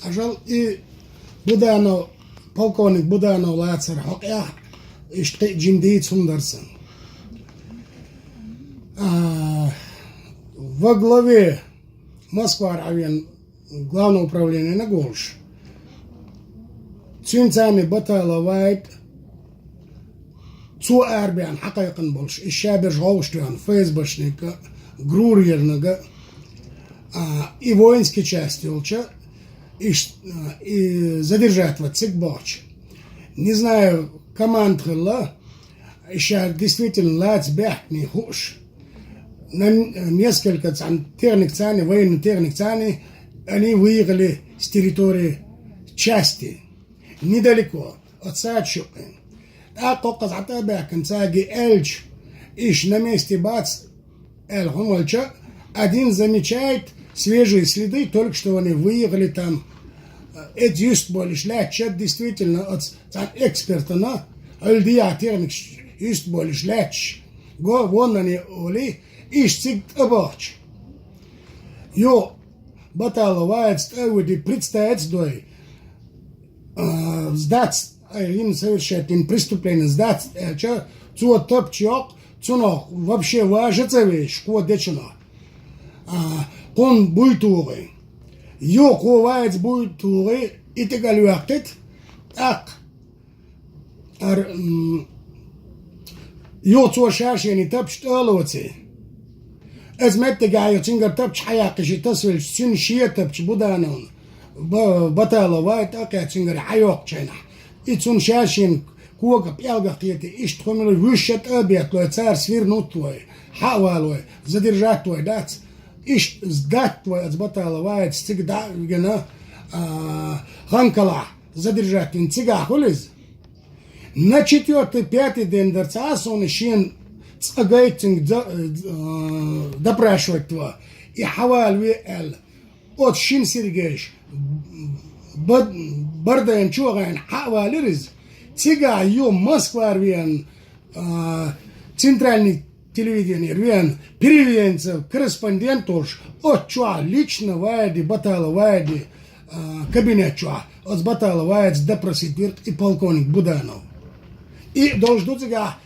أجل Budanov, полковник Budanov Лацар Хокя, işte Джимдейт Сундарсон. Во главе Москва-Равен, Главное управление на Голш. Цюнцами Батала Вайт, Цу Арбиан Хакайкан Больш, Ищаберж Голштуан, ФСБшника, Грурьернага, и воинские части Улча, и задержать в Цикбач. Не знаю, командовала, еще действительно лацбяхни хуш. На несколько военных техник они выехали с территории части, недалеко от Сачуки. Так как Атабякен Цаги Эльч, ищ на месте бац Эль Хумальча, один замечает свежие следы, только что они выехали там. Это just больше лечат действительно от эксперта на альдиатерник just больше леч. Го вон они оли ищет обоч. Йо баталовает ставить предстоять дой сдать им совершать им преступление сдать че цо топчок цуно вообще важится вещь кодечно. Он будет увы. Йо ковает будет увы и ты галюактет так. Йо цо шашени топчт алоци. أزمت جاي تنقر تبش حياة شيء تصل سن شيء تبش بدانون بطالة وايد أكيد تنقر حياة شينا إتسون شاشين كوكا بيالغا قيتي إيش تخمل وشت أبيت لو تصير سفير نوتوي حوالوي زدرجاتوي دات إيش زداتوي أز بطالة وايد استقدا جنا خانكلا زدرجاتين تيجا خلز نشيتيوت بياتي دندرتاسون شين Агайтинг допрашивать его. И хавал виэл. От Шин Сергеевич. Бардаем чугаем хавал ириз. Тига ё Москва рвен. Центральный телевидение рвен. Переведенцев, корреспондент уж. От чуа лично вайди, батала вайди. Кабинет чуа. От батала вайди допросить и полковник Буданов. И должен тига